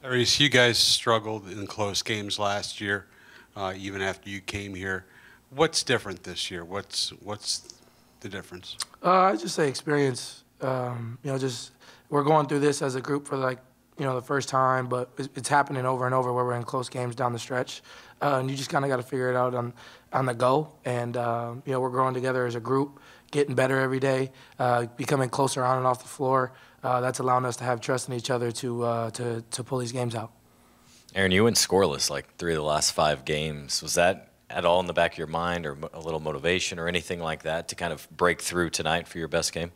Tyrese, you guys struggled in close games last year, even after you came here. What's different this year? What's the difference? I just say experience. Just we're going through this as a group for the first time, but it's happening over and over where we're in close games down the stretch, and you just kind of got to figure it out on the go. And we're growing together as a group, getting better every day, becoming closer on and off the floor. That's allowing us to have trust in each other to pull these games out. Aaron, you went scoreless like 3 of the last 5 games. Was that at all in the back of your mind, or a little motivation or anything like that to kind of break through tonight for your best game?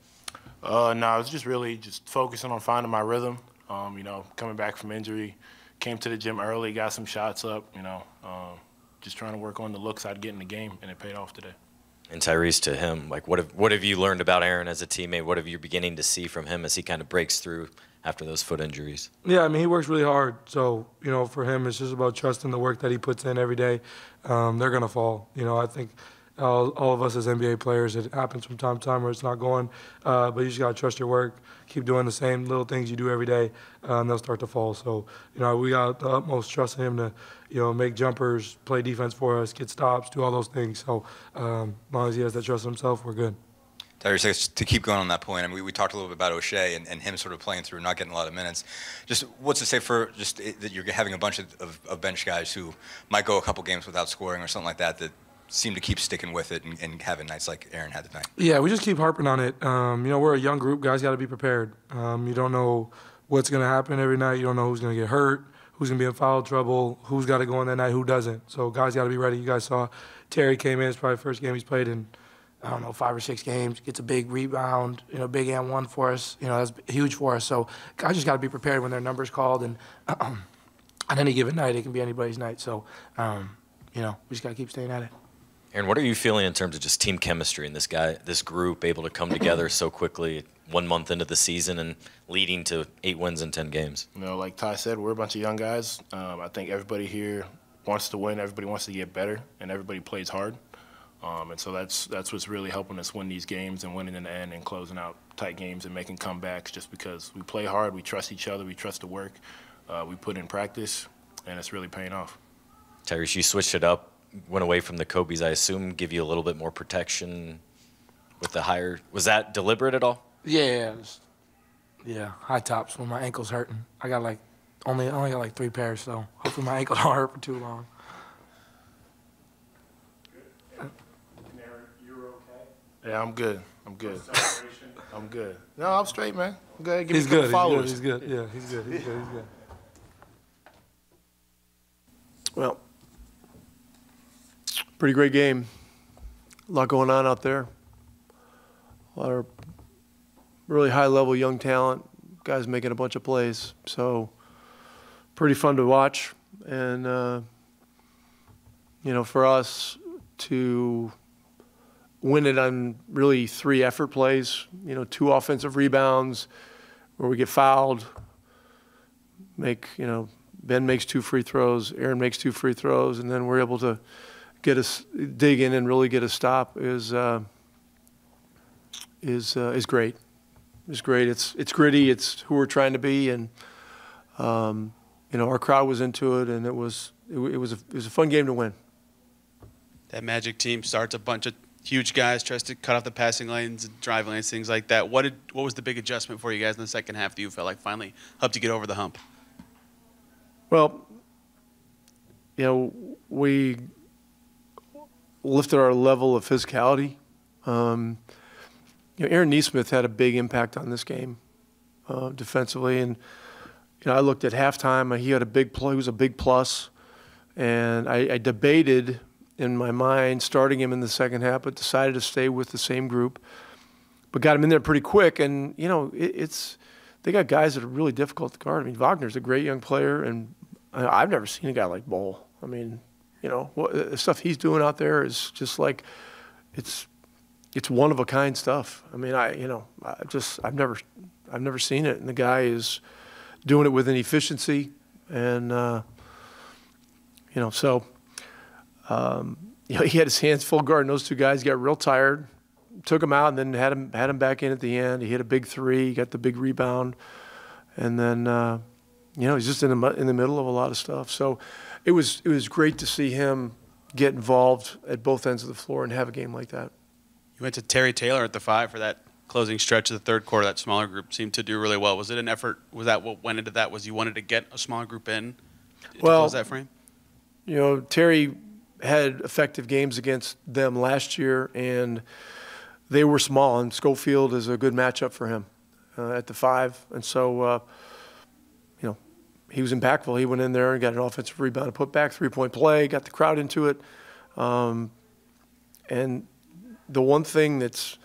No, I was just really focusing on finding my rhythm. Coming back from injury, came to the gym early, got some shots up. Just trying to work on the looks I'd get in the game, and it paid off today. And Tyrese, to him, what have you learned about Aaron as a teammate? What have you beginning to see from him as he kind of breaks through after those foot injuries? Yeah, I mean, he works really hard. So, for him, it's just about trusting the work that he puts in every day. They're going to fall. I think all of us as NBA players, it happens from time to time where it's not going. But you just got to trust your work, keep doing the same little things you do every day, and they'll start to fall. So, we got the utmost trust in him to, make jumpers, play defense for us, get stops, do all those things. So as long as he has that trust in himself, we're good. Tyrese, to keep going on that point, I mean, we talked a little bit about O'Shea and him sort of playing through, not getting a lot of minutes. Just what's to say for that you're having a bunch of bench guys who might go a couple games without scoring or something like that seem to keep sticking with it and having nights like Aaron had tonight? Yeah, we just keep harping on it. We're a young group. Guys got to be prepared. You don't know what's going to happen every night. You don't know who's going to get hurt, who's going to be in foul trouble, who's got to go in that night, who doesn't. So guys got to be ready. You guys saw Terry came in. It's probably the first game he's played in, 5 or 6 games, gets a big rebound, big and one for us. That's huge for us. So guys just got to be prepared when their number's called. And on any given night, it can be anybody's night. So, we just got to keep staying at it. Aaron, what are you feeling in terms of just team chemistry and this group able to come together so quickly 1 month into the season and leading to 8 wins in 10 games? Like Ty said, we're a bunch of young guys. I think everybody here wants to win. Everybody wants to get better, and everybody plays hard. And so that's what's really helping us win these games and winning in the end and closing out tight games and making comebacks, just because we play hard, we trust each other, we trust the work, we put in practice, and it's really paying off. Tyrese, you switched it up, went away from the Kobe's, I assume, give you a little bit more protection with the higher. Was that deliberate at all? Yeah, high tops when my ankle's hurting. I got only got 3 pairs, so hopefully my ankle don't hurt for too long. Yeah, I'm good. I'm good. No, I'm straight, man. I'm good. Give he's me a couple good. followers. He's good. Yeah, he's good. He's good. Well, pretty great game. A lot going on out there. A lot of really high-level young talent, guys making a bunch of plays. So pretty fun to watch. And, for us to win it on really 3 effort plays, 2 offensive rebounds where we get fouled, Ben makes 2 free throws, Aaron makes 2 free throws, and then we're able to dig in and really get a stop is great. It's great. It's gritty. It's who we're trying to be, and our crowd was into it, and it was a fun game to win. That Magic team starts a bunch of huge guys, tries to cut off the passing lanes and drive lanes, things like that. What was the big adjustment for you guys in the second half that you felt like finally helped you get over the hump? Well, we lifted our level of physicality. Aaron Nesmith had a big impact on this game defensively, and I looked at halftime. He had a big play. He was a big plus, and I debated in my mind starting him in the second half, but decided to stay with the same group. But got him in there pretty quick, and they got guys that are really difficult to guard. I mean, Wagner's a great young player, and I've never seen a guy like Bol. I mean, the stuff he's doing out there is just like it's one of a kind stuff. I mean, I've never seen it, and the guy is doing it with an efficiency, and he had his hands full guarding those 2 guys. Got real tired, took him out, and then had him back in at the end. He hit a big 3, got the big rebound, and then he's just in the middle of a lot of stuff. So it was great to see him get involved at both ends of the floor and have a game like that. You went to Terry Taylor at the 5 for that closing stretch of the third quarter. That smaller group seemed to do really well. Was it an effort? Was that what went into that? Was you wanted to get a smaller group in to close that frame? Terry had effective games against them last year, and they were small, and Schofield is a good matchup for him at the 5. And so, he was impactful. He went in there and got an offensive rebound, a putback, 3-point play, got the crowd into it. And the one thing that's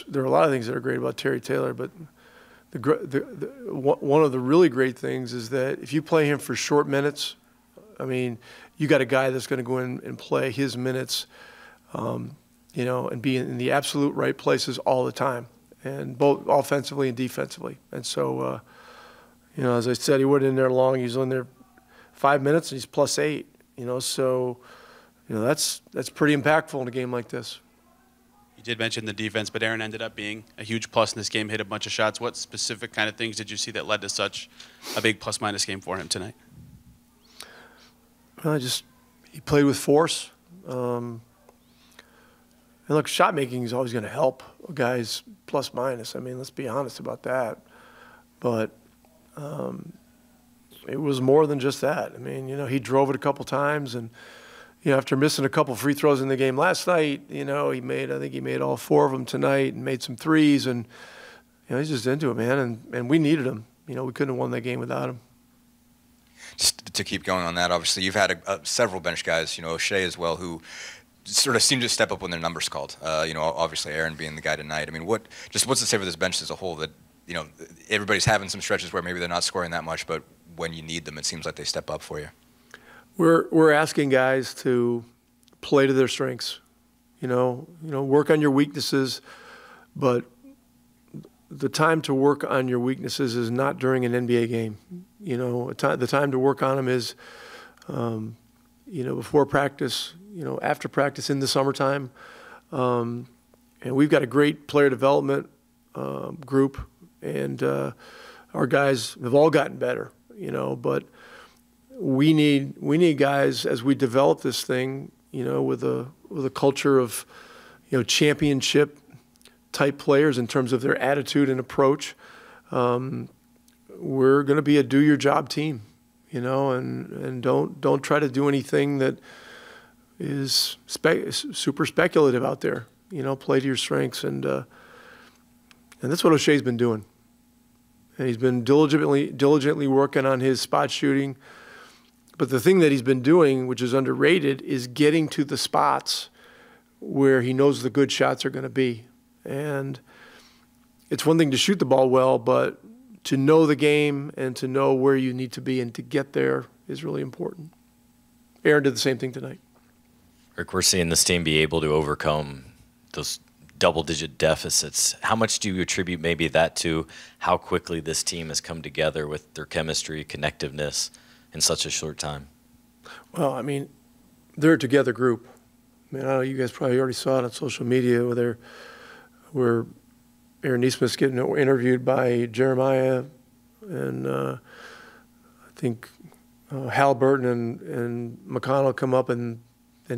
there are a lot of things that are great about Terry Taylor, but one of the really great things is that if you play him for short minutes, you got a guy that's going to go in and play his minutes, and be in the absolute right places all the time, and both offensively and defensively. And so, as I said, he wasn't in there long. He was in there 5 minutes, and he's +8. So, that's pretty impactful in a game like this. You did mention the defense, but Aaron ended up being a huge plus in this game, hit a bunch of shots. What specific kind of things did you see that led to such a big plus-minus game for him tonight? Well, he played with force. And look, shot making is always going to help a guy's plus-minus. Let's be honest about that. But it was more than just that. He drove it a couple times, and after missing a couple free throws in the game last night, I think he made all 4 of them tonight and made some threes, and he's just into it, man. And we needed him. We couldn't have won that game without him. Just to keep going on that, obviously you've had several bench guys, O'Shea as well, who sort of seem to step up when their number's called. Obviously Aaron being the guy tonight. What's to say for this bench as a whole that everybody's having some stretches where maybe they're not scoring that much, but when you need them, it seems like they step up for you. We're asking guys to play to their strengths, work on your weaknesses, but the time to work on your weaknesses is not during an NBA game. The time to work on them is, before practice, after practice in the summertime. And we've got a great player development group, and our guys have all gotten better, but we need guys as we develop this thing, with a culture of, championship type players in terms of their attitude and approach. We're going to be a do your job team, and don't try to do anything that is super speculative out there. Play to your strengths, and that's what O'Shea's been doing. And he's been diligently working on his spot shooting. But the thing that he's been doing, which is underrated, is getting to the spots where he knows the good shots are going to be. And it's one thing to shoot the ball well, but to know the game and to know where you need to be and to get there is really important. Aaron did the same thing tonight. Rick, we're seeing this team be able to overcome those double-digit deficits. How much do you attribute maybe that to how quickly this team has come together with their chemistry, connectiveness in such a short time? Well, they're a together group. I know you guys probably already saw it on social media where Aaron Nesmith's getting interviewed by Jeremiah, and I think Haliburton and McConnell come up and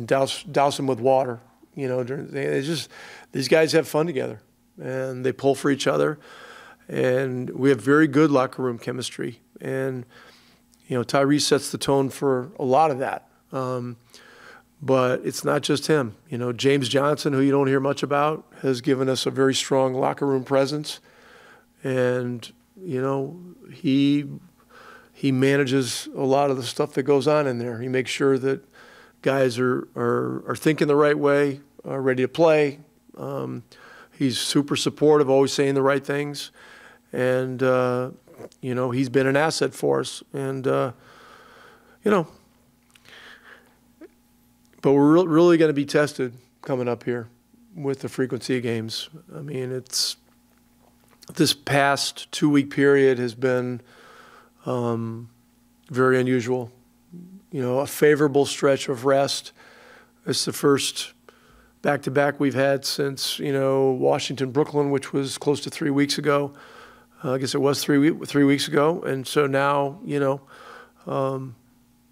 douse him with water. These guys have fun together, and they pull for each other, and we have very good locker room chemistry. And Tyrese sets the tone for a lot of that. But it's not just him. James Johnson, who you don't hear much about, has given us a very strong locker room presence. And, he manages a lot of the stuff that goes on in there. He makes sure that guys are thinking the right way, are ready to play. He's super supportive, always saying the right things. And, he's been an asset for us. And, but we're really going to be tested coming up here with the frequency of games. It's this past 2-week period has been very unusual. A favorable stretch of rest. It's the first back-to-back we've had since, Washington, Brooklyn, which was close to 3 weeks ago. I guess it was 3 weeks ago, and so now, you know,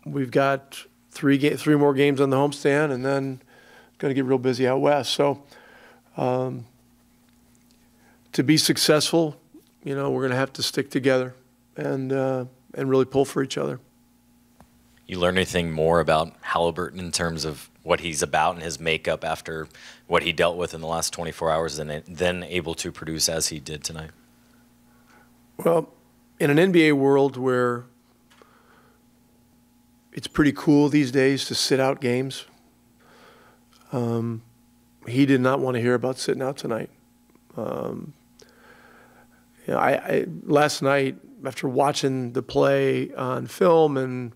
we've got three more games on the homestand, and then going to get real busy out west. So to be successful, you know, we're going to have to stick together and really pull for each other. You learn anything more about Haliburton in terms of what he's about and his makeup after what he dealt with in the last 24 hours and then able to produce as he did tonight? Well, in an NBA world where it's pretty cool these days to sit out games, he did not want to hear about sitting out tonight. You know, I last night, after watching the play on film, and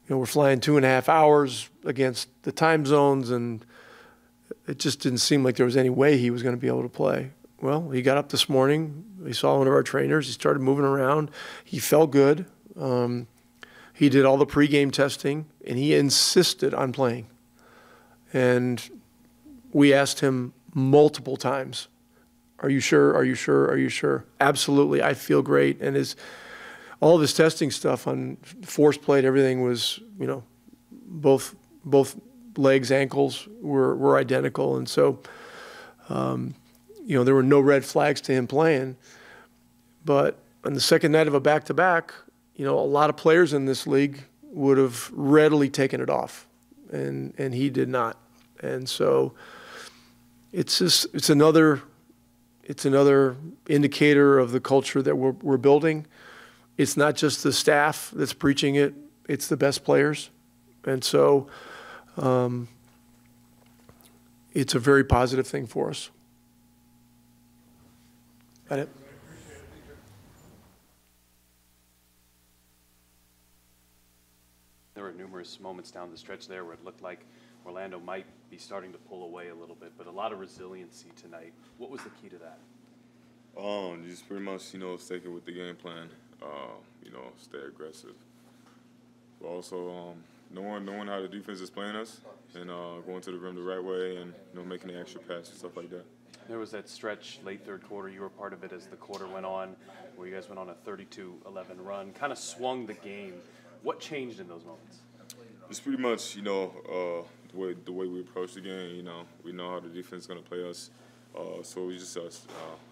you know, we're flying 2.5 hours against the time zones, and it just didn't seem like there was any way he was going to be able to play. Well, he got up this morning. He saw one of our trainers. He started moving around. He felt good. He did all the pregame testing, and he insisted on playing. And we asked him multiple times, "Are you sure? Are you sure? Are you sure?" "Absolutely. I feel great." And all of his testing stuff on force plate, everything was, you know, both legs, ankles were identical. And so, you know, there were no red flags to him playing. But on the second night of a back-to-back, you know, a lot of players in this league would have readily taken it off, and he did not. And so it's another indicator of the culture that we're building. It's not just the staff that's preaching it; it's the best players, and so it's a very positive thing for us. Got it? There were numerous moments down the stretch there where it looked like Orlando might be starting to pull away a little bit, but a lot of resiliency tonight. What was the key to that? Just pretty much, you know, sticking with the game plan. You know, stay aggressive. But also, knowing how the defense is playing us and going to the rim the right way and, you know, making the extra pass and stuff like that. There was that stretch late third quarter. You were part of it as the quarter went on, where you guys went on a 32-11 run, kind of swung the game. What changed in those moments? It's pretty much, you know, the way we approach the game. You know, we know how the defense is going to play us, so we just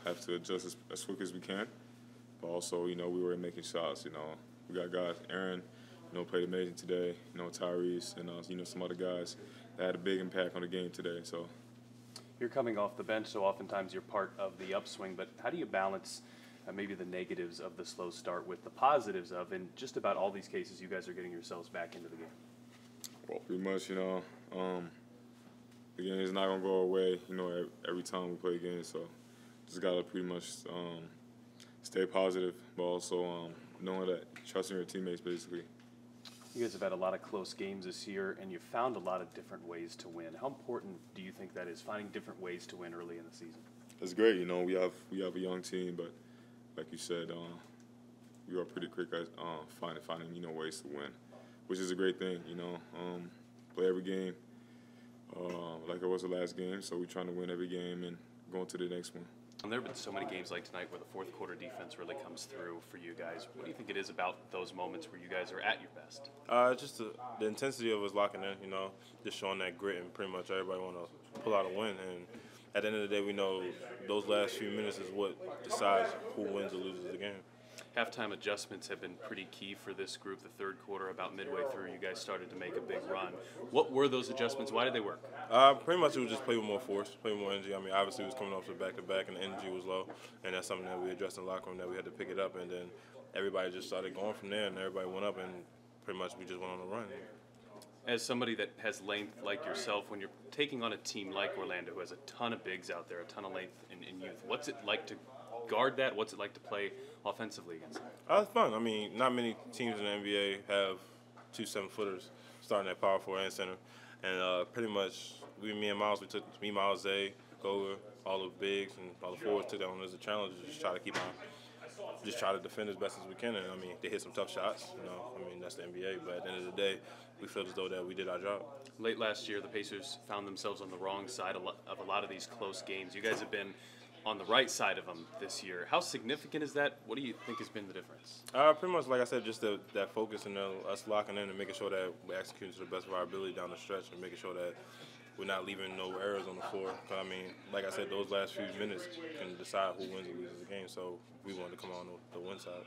have to adjust as quick as we can. But also, you know, we were making shots. You know, we got guys. Aaron, you know, played amazing today. You know, Tyrese and you know, some other guys that had a big impact on the game today. So. You're coming off the bench, so oftentimes you're part of the upswing, but how do you balance maybe the negatives of the slow start with the positives of, in just about all these cases, you guys are getting yourselves back into the game? Well, pretty much, you know, the game is not going to go away, you know, every time we play a game, so just got to pretty much stay positive, but also knowing that, trusting your teammates, basically. You guys have had a lot of close games this year, and you've found a lot of different ways to win. How important do you think that is, finding different ways to win early in the season? It's great. You know, we have a young team, but like you said, we are pretty quick at finding you know, ways to win, which is a great thing. You know, play every game like it was the last game, so we're trying to win every game and go on to the next one. And there have been so many games like tonight where the fourth quarter defense really comes through for you guys. What do you think it is about those moments where you guys are at your best? Just the intensity of us locking in, you know, just showing that grit, and pretty much everybody want to pull out a win. And at the end of the day, we know those last few minutes is what decides who wins or loses the game. Halftime adjustments have been pretty key for this group. The third quarter, about midway through, you guys started to make a big run. What were those adjustments? Why did they work? Pretty much it was just play with more force, play with more energy. I mean, obviously it was coming off the back-to-back, and the energy was low, and that's something that we addressed in the locker room, that we had to pick it up, and then everybody just started going from there, and everybody went up, and pretty much we just went on a run. As somebody that has length like yourself, when you're taking on a team like Orlando, who has a ton of bigs out there, a ton of length in youth, what's it like to guard that? What's it like to play offensively against them? It's fun. I mean, not many teams in the NBA have 2 7-footers starting at power forward and center. And pretty much, me and Miles, Miles, Zay, Goga, all the bigs and all the forwards took that on as a challenge to just try to just try to defend as best as we can. And I mean, they hit some tough shots. You know, I mean, that's the NBA. But at the end of the day, we feel as though that we did our job. Late last year, the Pacers found themselves on the wrong side of a lot of these close games. You guys have been on the right side of them this year. How significant is that? What do you think has been the difference? Pretty much, like I said, just that focus and us locking in and making sure that we're executing to the best of our ability down the stretch and making sure that we're not leaving no errors on the floor. 'Cause, I mean, like I said, those last few minutes can decide who wins or loses the game. So we wanted to come on the win side.